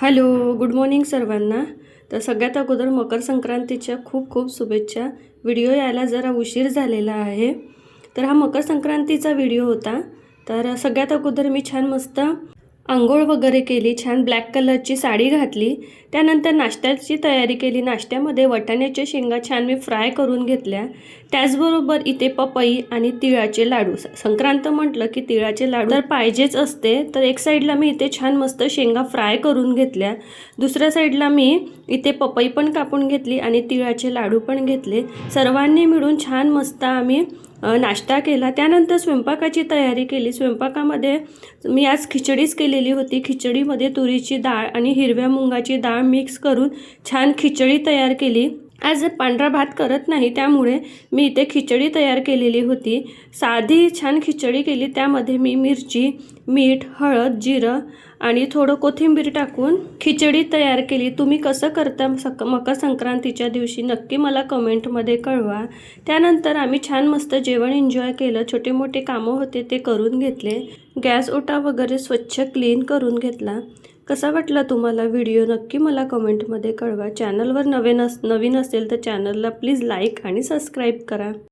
Hello, good morning सर्वांना. तर सगळ्यात अगोदर मकर संक्रांतीच्या खूप खूप शुभेच्छा. व्हिडिओ यायला जरा उशीर झालेला आहे. तर हा मकर संक्रांतीचा व्हिडिओ होता. तर सगळ्यात अगोदर मी छान मस्त अंघोळ वगैरे केली, छान ब्लॅक कलरची साडी घातली. त्यानंतर नाश्त्याची तयारी केली. नाश्त्यामध्ये वाटाण्याच्या शेंगा छान मी फ्राय करून घेतल्या. त्याचबरोबर इथे पपई आणि तिळाचे लाडू. संक्रांत म्हटलं की तिळाचे लाडू तर पाहिजेच असते. तर एक साईडला मी इथे छान मस्त शेंगा फ्राय करून घेतल्या. दुसऱ्या साईडला मी इथे पपई पण कापून घेतली आणि तिळाचे लाडू पण घेतले. सर्वांनी मिळून छान मस्त आम्ही नाश्ता केला. त्यानंतर स्वयंपाकाची तयारी केली. स्वयंपाकामध्ये मी आज खिचडीच केलेली होती. खिचडीमध्ये तुरीची डाळ आणि हिरव्या मुंगाची डाळ मिक्स करून छान खिचडी तयार केली. आज पांढरा भात करत नाही, त्यामुळे मी इथे खिचडी तयार केलेली होती. साधी छान खिचडी केली. त्यामध्ये मी मिरची, मीठ, हळद, जिरं आणि थोडं कोथिंबीर टाकून खिचडी तयार केली. तुम्ही कसं करता मकर संक्रांतीच्या दिवशी नक्की मला कमेंटमध्ये कळवा. त्यानंतर आम्ही छान मस्त जेवण एन्जॉय केलं. छोटे मोठे कामं होते ते करून घेतले. गॅस ओटा वगैरे स्वच्छ क्लीन करून घेतला. कसा वाटला तुम्हाला व्हिडिओ नक्की मला कमेंटमध्ये कळवा. चॅनलवर नवीन असेल तर चॅनलला प्लीज लाईक आणि सबस्क्राईब करा.